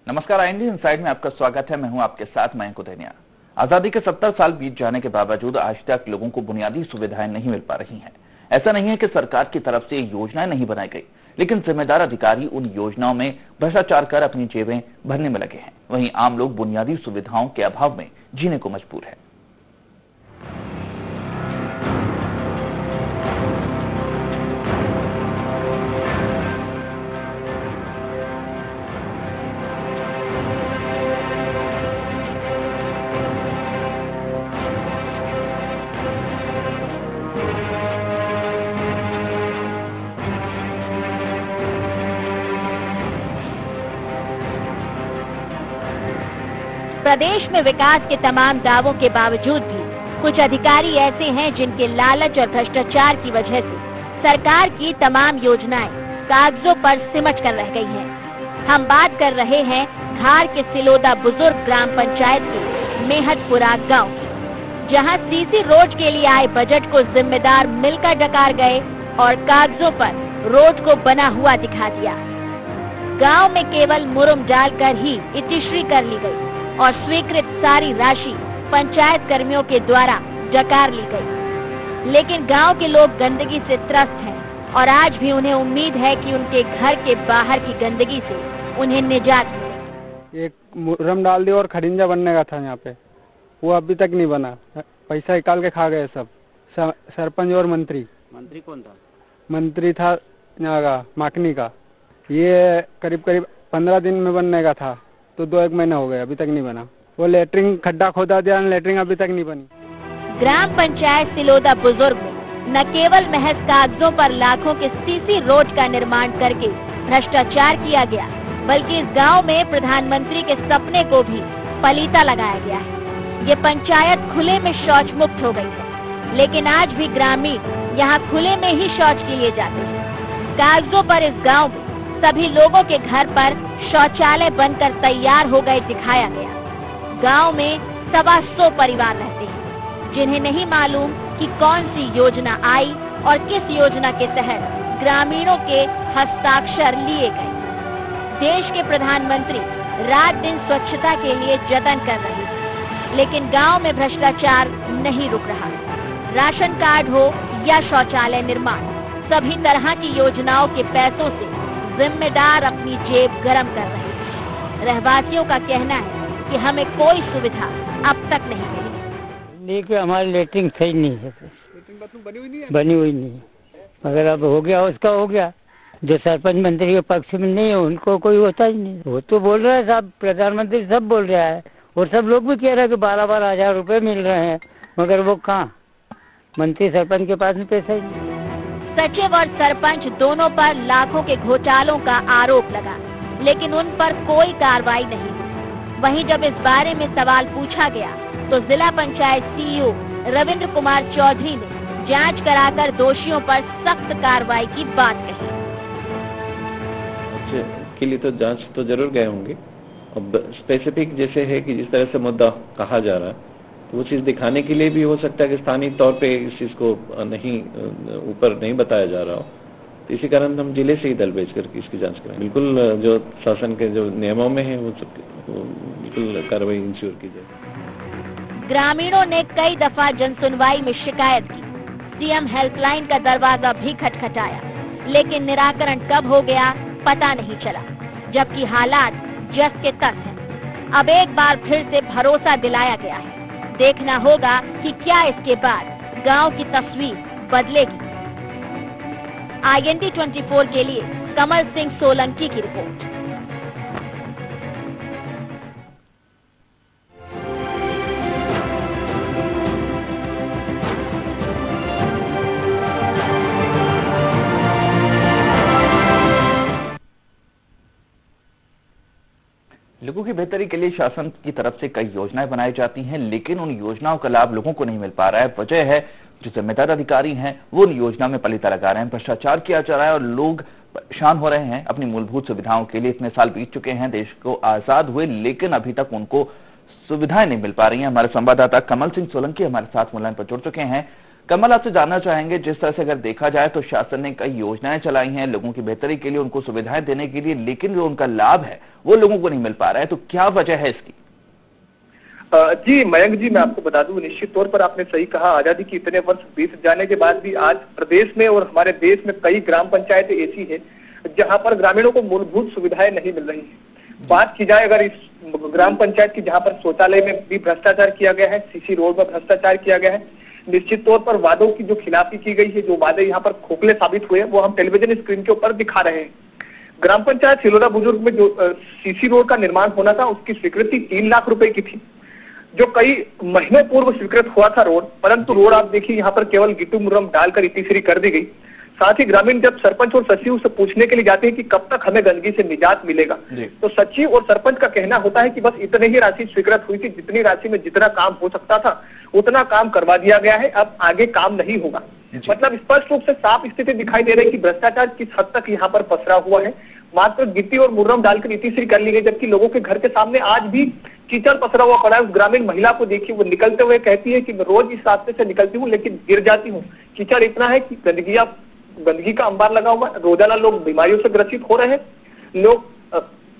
नमस्कार, IND inside में आपका स्वागत है। मैं हूं आपके साथ मयंक उदेनिया। आजादी के 70 साल बीत जाने के बावजूद आज तक लोगों को बुनियादी सुविधाएं नहीं मिल पा रही हैं। ऐसा नहीं है कि सरकार की तरफ से योजनाएं नहीं बनाई गई, लेकिन जिम्मेदार अधिकारी उन योजनाओं में भ्रष्टाचार कर अपनी जेबें भरने में लगे हैं। वहीं आम लोग बुनियादी सुविधाओं के अभाव में जीने को मजबूर है। प्रदेश में विकास के तमाम दावों के बावजूद भी कुछ अधिकारी ऐसे हैं जिनके लालच और भ्रष्टाचार की वजह से सरकार की तमाम योजनाएं कागजों पर सिमट कर रह गई हैं। हम बात कर रहे हैं धार के सिलोदा बुजुर्ग ग्राम पंचायत के मेहतपुरा गांव की, जहां सीसी रोड के लिए आए बजट को जिम्मेदार मिलकर डकार गए और कागजों पर रोड को बना हुआ दिखा दिया। गाँव में केवल मुरुम डालकर ही इतिश्री कर ली गयी और स्वीकृत सारी राशि पंचायत कर्मियों के द्वारा जकार ली गई। लेकिन गांव के लोग गंदगी से त्रस्त हैं और आज भी उन्हें उम्मीद है कि उनके घर के बाहर की गंदगी से उन्हें निजात मिले। एक मुरम डाल दिया और खड़िंजा बनने का था यहाँ पे, वो अभी तक नहीं बना। पैसा निकाल के खा गए सब, सरपंच और मंत्री। मंत्री कौन था? मंत्री था यहाँ का माकनी का। ये करीब 15 दिन में बनने का था, तो 2-1 महीना हो गया, अभी तक नहीं बना। वो लेटरिंग खड्डा खोदा दिया, लेटरिंग अभी तक नहीं बनी। ग्राम पंचायत सिलोदा बुजुर्ग में न केवल महज कागजों पर लाखों के सीसी रोड का निर्माण करके भ्रष्टाचार किया गया, बल्कि इस गांव में प्रधानमंत्री के सपने को भी पलीता लगाया गया है। ये पंचायत खुले में शौच मुक्त हो गई है, लेकिन आज भी ग्रामीण यहाँ खुले में ही शौच के लिए जाते हैं। कागजों पर इस गाँव में सभी लोगों के घर पर शौचालय बनकर तैयार हो गए दिखाया गया। गांव में 125 परिवार रहते हैं, जिन्हें नहीं मालूम कि कौन सी योजना आई और किस योजना के तहत ग्रामीणों के हस्ताक्षर लिए गए। देश के प्रधानमंत्री रात दिन स्वच्छता के लिए जतन कर रहे हैं, लेकिन गांव में भ्रष्टाचार नहीं रुक रहा। राशन कार्ड हो या शौचालय निर्माण, सभी तरह की योजनाओं के पैसों से जिम्मेदार अपनी जेब गरम कर रहे हैं। रहवासियों का कहना है कि हमें कोई सुविधा अब तक नहीं मिली। देखिए, हमारी लेटरिंग सही नहीं है, बनी हुई नहीं है। अगर अब हो गया उसका हो गया, जो सरपंच मंत्री के पक्ष में नहीं है उनको कोई होता ही नहीं। वो तो बोल रहा है साहब, प्रधानमंत्री सब बोल रहा है और सब लोग भी कह रहे हैं कि 12-12 हजार रुपए मिल रहे हैं, मगर वो कहाँ? मंत्री सरपंच के पास में पैसा ही नहीं। सचिव और सरपंच दोनों पर लाखों के घोटालों का आरोप लगा, लेकिन उन पर कोई कार्रवाई नहीं। वहीं जब इस बारे में सवाल पूछा गया तो जिला पंचायत CEO रविंद्र कुमार चौधरी ने जांच कराकर दोषियों पर सख्त कार्रवाई की बात कही। के लिए तो जांच तो जरूर गए होंगे। अब स्पेसिफिक जैसे है कि जिस तरह से मुद्दा कहा जा रहा है, तो वो चीज दिखाने के लिए भी हो सकता है कि स्थानीय तौर पे इस चीज को नहीं ऊपर नहीं बताया जा रहा हो, तो इसी कारण हम जिले से ही दल भेज करके इसकी जांच करें। बिल्कुल जो शासन के जो नियमों में है वो बिल्कुल कार्रवाई इंश्योर की जाए। ग्रामीणों ने कई दफा जनसुनवाई में शिकायत की, CM हेल्पलाइन का दरवाजा भी खटखटाया, लेकिन निराकरण कब हो गया पता नहीं चला, जबकि हालात जस के तस हैं। अब एक बार फिर से भरोसा दिलाया गया है। देखना होगा कि क्या इसके बाद गांव की तस्वीर बदलेगी। IND 24 के लिए कमल सिंह सोलंकी की रिपोर्ट। लोगों की बेहतरी के लिए शासन की तरफ से कई योजनाएं बनाई जाती हैं, लेकिन उन योजनाओं का लाभ लोगों को नहीं मिल पा रहा है। वजह है जो जिम्मेदार अधिकारी हैं वो उन योजना में पलीता लगा रहे हैं, भ्रष्टाचार किया जा रहा है और लोग परेशान हो रहे हैं अपनी मूलभूत सुविधाओं के लिए। इतने साल बीत चुके हैं देश को आजाद हुए, लेकिन अभी तक उनको सुविधाएं नहीं मिल पा रही हैं। हमारे संवाददाता कमल सिंह सोलंकी हमारे साथ फोन लाइन पर जुड़ चुके हैं। कमल, आपसे जानना चाहेंगे, जिस तरह से अगर देखा जाए तो शासन ने कई योजनाएं चलाई हैं लोगों की बेहतरी के लिए, उनको सुविधाएं देने के लिए, लेकिन जो उनका लाभ है वो लोगों को नहीं मिल पा रहा है, तो क्या वजह है इसकी? जी मयंक जी, मैं आपको बता दूं, निश्चित तौर पर आपने सही कहा। आजादी की इतने वर्ष बीत जाने के बाद भी आज प्रदेश में और हमारे देश में कई ग्राम पंचायतें ऐसी है जहां पर ग्रामीणों को मूलभूत सुविधाएं नहीं मिल रही है। बात की जाए अगर इस ग्राम पंचायत की, जहां पर शौचालय में भी भ्रष्टाचार किया गया है, सीसी रोड में भ्रष्टाचार किया गया है, निश्चित तौर पर वादों की जो खिलाफी की गई है, जो वादे यहाँ पर खोखले साबित हुए, वो हम टेलीविजन स्क्रीन के ऊपर दिखा रहे हैं। ग्राम पंचायत सिलोदा बुजुर्ग में जो सीसी रोड का निर्माण होना था, उसकी स्वीकृति 3 लाख रुपए की थी, जो कई महीनों पूर्व स्वीकृत हुआ था रोड, परंतु रोड आप देखिए यहाँ पर केवल गिट्टू मुर्रम डालकर इतीसरी कर दी गई। साथ ही ग्रामीण जब सरपंच और सचिव से पूछने के लिए जाते हैं कि कब तक हमें गंदगी से निजात मिलेगा, तो सचिव और सरपंच का कहना होता है कि बस इतने ही राशि स्वीकृत हुई थी, जितनी राशि में जितना काम हो सकता था उतना काम करवा दिया गया है, अब आगे काम नहीं होगा। मतलब स्पष्ट रूप से साफ स्थिति दिखाई दे रही है कि भ्रष्टाचार किस हद तक यहाँ पर पसरा हुआ है। मात्र गिट्टी और मुर्रम डालकर इतीसरी कर ली गई, जबकि लोगों के घर के सामने आज भी कीचड़ पसरा हुआ पड़ा है। उस ग्रामीण महिला को देखिए, वो निकलते हुए कहती है कि मैं रोज इस रास्ते से निकलती हूँ लेकिन गिर जाती हूँ। कीचड़ इतना है कि गंदगी का अंबार लगा हुआ है, रोजाना लोग बीमारियों से ग्रसित हो रहे हैं, लोग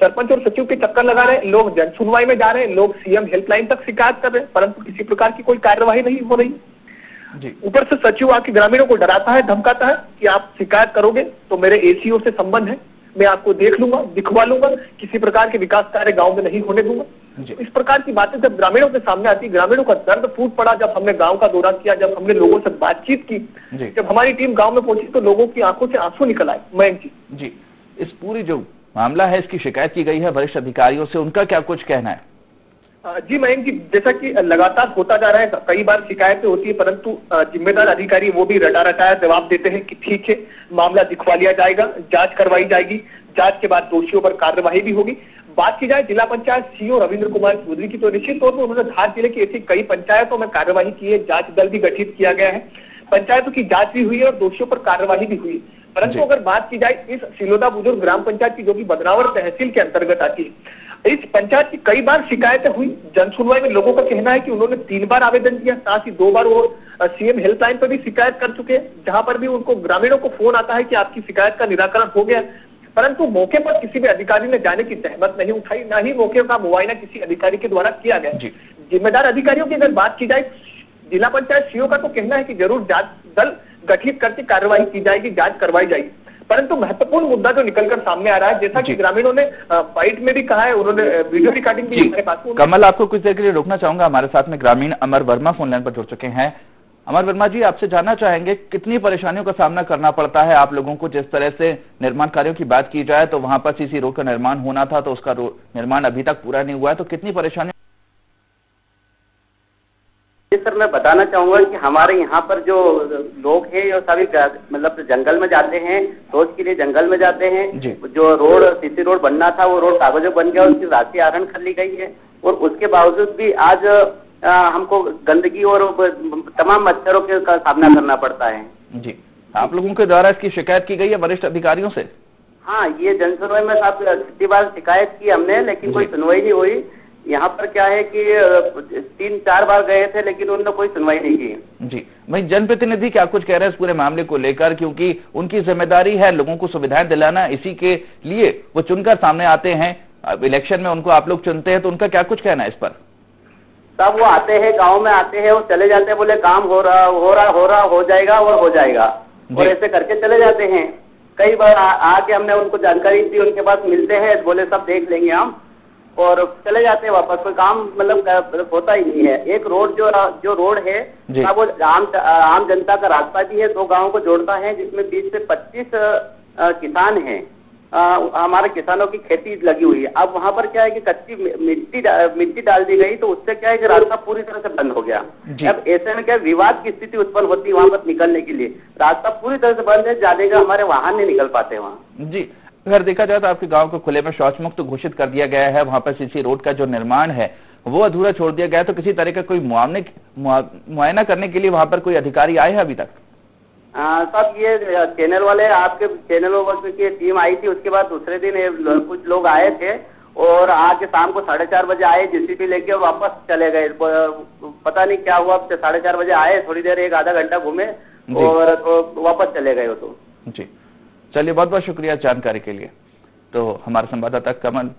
सरपंच और सचिव के चक्कर लगा रहे हैं, लोग जन सुनवाई में जा रहे हैं, लोग सीएम हेल्पलाइन तक शिकायत कर रहे हैं, परंतु किसी प्रकार की कोई कार्यवाही नहीं हो रही। ऊपर से सचिव आके ग्रामीणों को डराता है, धमकाता है कि आप शिकायत करोगे तो मेरे एसीओ से संबंध है, मैं आपको देख लूंगा, दिखवा लूंगा, किसी प्रकार के विकास कार्य गांव में नहीं होने दूंगा। इस प्रकार की बातें जब ग्रामीणों के सामने आती, ग्रामीणों का दर्द फूट पड़ा। जब हमने गांव का दौरा किया, जब हमने लोगों से बातचीत की, जब हमारी टीम गांव में पहुंची, तो लोगों की आंखों से आंसू निकल आए। मयंक जी, इस पूरी जो मामला है, इसकी शिकायत की गई है वरिष्ठ अधिकारियों से, उनका क्या कुछ कहना है? जी मयंक जी, जैसा कि लगातार होता जा रहा है, कई बार शिकायतें होती है, परंतु जिम्मेदार अधिकारी वो भी रटा रटाया जवाब देते हैं कि ठीक है, मामला दिखवा लिया जाएगा, जांच करवाई जाएगी, जांच के बाद दोषियों पर कार्यवाही भी होगी। बात की जाए जिला पंचायत सीईओ रविंद्र कुमार चौधरी की, तो निश्चित तौर पर उन्होंने धार जिले की ऐसी कई पंचायतों में कार्यवाही की है, जांच दल भी गठित किया गया है, पंचायतों की जांच भी हुई है और दोषियों पर कार्यवाही भी हुई है। परंतु अगर बात की जाए इस सिलोदा बुजुर्ग ग्राम पंचायत की, जो कि बदनावर तहसील के अंतर्गत आती है, इस पंचायत की कई बार शिकायतें हुई। जन सुनवाई में लोगों का कहना है कि उन्होंने 3 बार आवेदन किया, साथ ही 2 बार वो सीएम हेल्पलाइन पर भी शिकायत कर चुके हैं, जहां पर भी उनको ग्रामीणों को फोन आता है कि आपकी शिकायत का निराकरण हो गया, परंतु मौके पर किसी भी अधिकारी ने जाने की जहमत नहीं उठाई, ना ही मौके का मुआयना किसी अधिकारी के द्वारा किया गया। जिम्मेदार अधिकारियों की अगर बात की जाए, जिला पंचायत सीईओ का तो कहना है कि जरूर जांच दल गठित करके कार्रवाई की जाएगी, जांच करवाई जाएगी। परंतु महत्वपूर्ण मुद्दा जो निकलकर सामने आ रहा है, जैसा कि ग्रामीणों ने फाइट में भी कहा है, उन्होंने वीडियो रिकॉर्डिंग भी हमारे पास। कमल, आपको कुछ देर के लिए रोकना चाहूंगा, हमारे साथ में ग्रामीण अमर वर्मा फोन लाइन पर जुड़ चुके हैं। अमर वर्मा जी, आपसे जानना चाहेंगे, कितनी परेशानियों का सामना करना पड़ता है आप लोगों को? जिस तरह से निर्माण कार्यों की बात की जाए तो वहां पर सीसी रोड का निर्माण होना था, तो उसका निर्माण अभी तक पूरा नहीं हुआ है, तो कितनी परेशानी? सर, मैं बताना चाहूंगा कि हमारे यहाँ पर जो लोग हैं वो सभी मतलब जंगल में जाते हैं, रोज के लिए जंगल में जाते हैं। जो रोड सीसी रोड बनना था वो रोड कागजों बन गया, उसकी राशि आहरण कर ली गई है, और उसके बावजूद भी आज हमको गंदगी और तमाम मच्छरों का सामना करना पड़ता है। जी, आप लोगों के द्वारा इसकी शिकायत की गई है वरिष्ठ अधिकारियों से? हाँ, ये जन सुनवाई में कितनी बार शिकायत की हमने, लेकिन कोई सुनवाई नहीं हुई। यहाँ पर क्या है कि 3-4 बार गए थे, लेकिन उन्होंने कोई सुनवाई नहीं की। जी, वही जनप्रतिनिधि क्या कुछ कह रहे हैं इस पूरे मामले को लेकर, क्योंकि उनकी जिम्मेदारी है लोगों को सुविधाएं दिलाना, इसी के लिए वो चुनकर सामने आते हैं, इलेक्शन में उनको आप लोग चुनते हैं, तो उनका क्या कुछ कहना है इस पर? तब वो आते हैं, गांव में आते हैं, वो चले जाते हैं, बोले काम हो जाएगा और हो जाएगा, और ऐसे करके चले जाते हैं। कई बार आके हमने उनको जानकारी दी, उनके पास मिलते हैं, बोले सब देख लेंगे हम, और चले जाते हैं वापस। कोई काम मतलब होता ही नहीं है। एक रोड जो रोड है वो आम जनता का रास्ता भी है, 2 गांवों को जोड़ता है, जिसमें 20 से 25 किसान हैं। हमारे किसानों की खेती लगी हुई है। अब वहाँ पर क्या है कि कच्ची मिट्टी डाल दी गई, तो उससे क्या है कि रास्ता पूरी तरह से बंद हो गया। अब ऐसे में क्या विवाद की स्थिति उत्पन्न होती है वहाँ पर निकलने के लिए। रास्ता पूरी तरह से बंद है, जाने का हमारे वाहन नहीं निकल पाते वहाँ। जी, अगर देखा जाए तो आपके गांव को खुले में शौच मुक्त घोषित कर दिया गया है, वहां पर सीसी रोड का जो निर्माण है वो अधूरा छोड़ दिया गया, तो किसी तरह का कोई मुआयना करने के लिए वहां पर कोई अधिकारी आए हैं अभी तक? सब ये चैनल वाले, आपके चैनल की टीम आई थी, उसके बाद दूसरे दिन कुछ लोग आए थे और आके शाम को 4:30 बजे आए जेसीबी लेके और वापस चले गए। पता नहीं क्या हुआ, 4:30 बजे आए, थोड़ी देर 1 आधा घंटा घूमे और तो वापस चले गए वो तो। जी चलिए, बहुत बहुत शुक्रिया जानकारी के लिए। तो हमारे संवाददाता कमल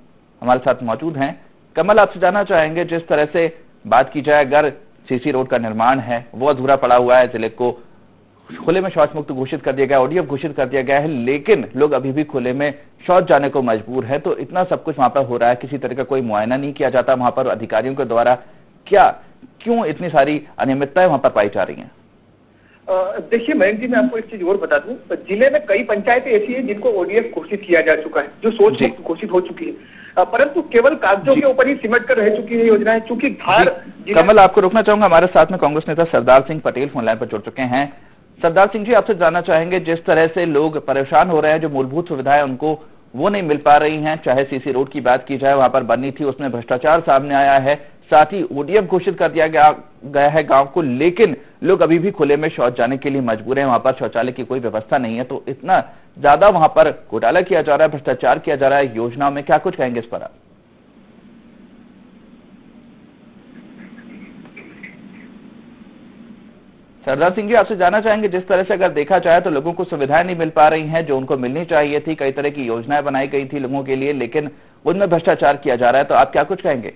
हमारे साथ मौजूद हैं। कमल, आपसे जानना चाहेंगे, जिस तरह से बात की जाए, अगर सीसी रोड का निर्माण है वो अधूरा पड़ा हुआ है, जिले को खुले में शौच मुक्त घोषित कर दिया गया, ओडीएफ घोषित कर दिया गया है, लेकिन लोग अभी भी खुले में शौच जाने को मजबूर है, तो इतना सब कुछ वहां पर हो रहा है, किसी तरह का कोई मुआयना नहीं किया जाता वहां पर अधिकारियों के द्वारा, क्यों इतनी सारी अनियमितताएं वहां पर पाई जा रही हैं? देखिए मयंक जी, मैं आपको एक चीज और बता दूं, जिले में कई पंचायतें ऐसी हैं जिनको ओडीएफ घोषित किया जा चुका है, जो शौच मुक्त घोषित हो चुकी है, परंतु केवल कागजों के ऊपर ही सिमट कर रह चुकी है योजनाएं। चूंकि धार कमल, आपको रोकना चाहूंगा, हमारे साथ में कांग्रेस नेता सरदार सिंह पटेल फोन लाइन पर जुड़ चुके हैं। सरदार सिंह जी, आपसे जानना चाहेंगे, जिस तरह से लोग परेशान हो रहे हैं, जो मूलभूत सुविधाएं उनको वो नहीं मिल पा रही हैं, चाहे सीसी रोड की बात की जाए, वहां पर बननी थी, उसमें भ्रष्टाचार सामने आया है, साथ ही ओडीएफ घोषित कर दिया गया है गांव को, लेकिन लोग अभी भी खुले में शौच जाने के लिए मजबूर हैं, वहां पर शौचालय की कोई व्यवस्था नहीं है, तो इतना ज्यादा वहां पर घोटाला किया जा रहा है, भ्रष्टाचार किया जा रहा है योजनाओं में, क्या कुछ कहेंगे इस पर आप? सरदार सिंह जी, आपसे जानना चाहेंगे, जिस तरह से अगर देखा जाए तो लोगों को सुविधाएं नहीं मिल पा रही हैं जो उनको मिलनी चाहिए थी, कई तरह की योजनाएं बनाई गई थी लोगों के लिए, लेकिन उनमें भ्रष्टाचार किया जा रहा है, तो आप क्या कुछ कहेंगे?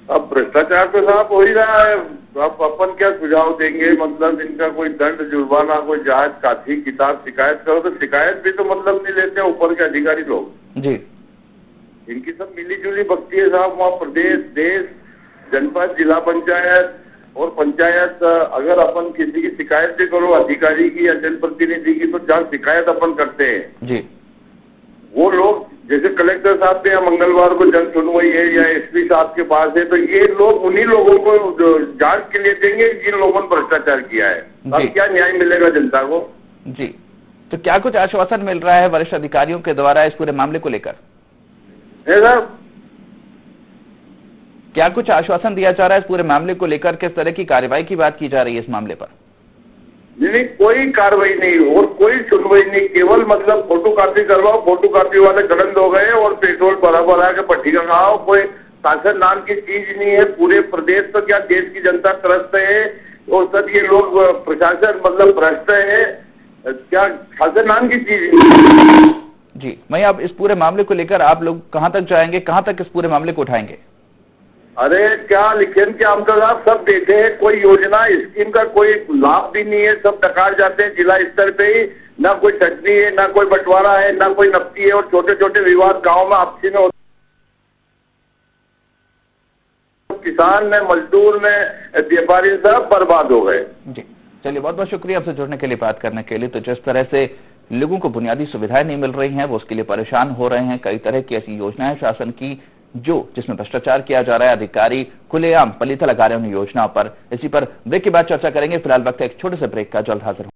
अब भ्रष्टाचार तो साहब हो ही रहा है, अब अपन क्या सुझाव देंगे? मतलब इनका कोई दंड जुर्माना, कोई जांच काफी किताब शिकायत करो, तो शिकायत भी तो मतलब नहीं लेते ऊपर के अधिकारी लोग जी। इनकी सब मिली जुली बकती है साहब, वहाँ प्रदेश, देश, जनपद, जिला पंचायत और पंचायत, अगर अपन किसी की शिकायत भी करो अधिकारी की या जनप्रतिनिधि की, तो जहाँ शिकायत अपन करते हैं जी, वो लोग जैसे कलेक्टर साहब के यहाँ मंगलवार को जन सुनवाई है या एसपी साहब के पास है, तो ये लोग उन्हीं लोगों को जांच के लिए देंगे जिन लोगों ने भ्रष्टाचार किया है। अब क्या न्याय मिलेगा जनता को? जी, तो क्या कुछ आश्वासन मिल रहा है वरिष्ठ अधिकारियों के द्वारा इस पूरे मामले को लेकर? क्या कुछ आश्वासन दिया जा रहा है इस पूरे मामले को लेकर? किस तरह की कार्रवाई की बात की जा रही है इस मामले पर? नहीं, कोई कार्रवाई नहीं और कोई सुनवाई नहीं, केवल मतलब फोटो कॉपी करवाओ, फोटो कॉपी वाले गलत हो गए और पेट्रोल भरा के पट्टी का खाओ, कोई शासन नाम की चीज नहीं है। पूरे प्रदेश तो क्या देश की जनता त्रस्त है और सब ये लोग प्रशासन मतलब भ्रष्ट है, क्या शासन नाम की चीज नहीं। जी, मैं अब इस पूरे मामले को लेकर आप लोग कहां तक जाएंगे, कहां तक इस पूरे मामले को उठाएंगे? अरे क्या लिखे क्या हम तो साहब सब देते हैं, कोई योजना स्कीम का कोई लाभ भी नहीं है, सब डकार जाते हैं जिला स्तर पे ही, ना कोई छटनी है, ना कोई बंटवारा है, ना कोई नफ्ती है और छोटे छोटे विवाद गांव में आपसी में होते, किसान ने, मजदूर ने, व्यापारी सब बर्बाद हो गए। जी चलिए, बहुत बहुत शुक्रिया आपसे जुड़ने के लिए, बात करने के लिए। तो जिस तरह से लोगों को बुनियादी सुविधाएं नहीं मिल रही हैं, वो उसके लिए परेशान हो रहे हैं, कई तरह की ऐसी योजनाएं शासन की जिसमें भ्रष्टाचार किया जा रहा है, अधिकारी खुलेआम पलीता लगा रहे हैं उन योजनाओं पर। इसी पर ब्रेक के बाद चर्चा करेंगे। फिलहाल वक्त है एक छोटे से ब्रेक का, जल्द हाजिर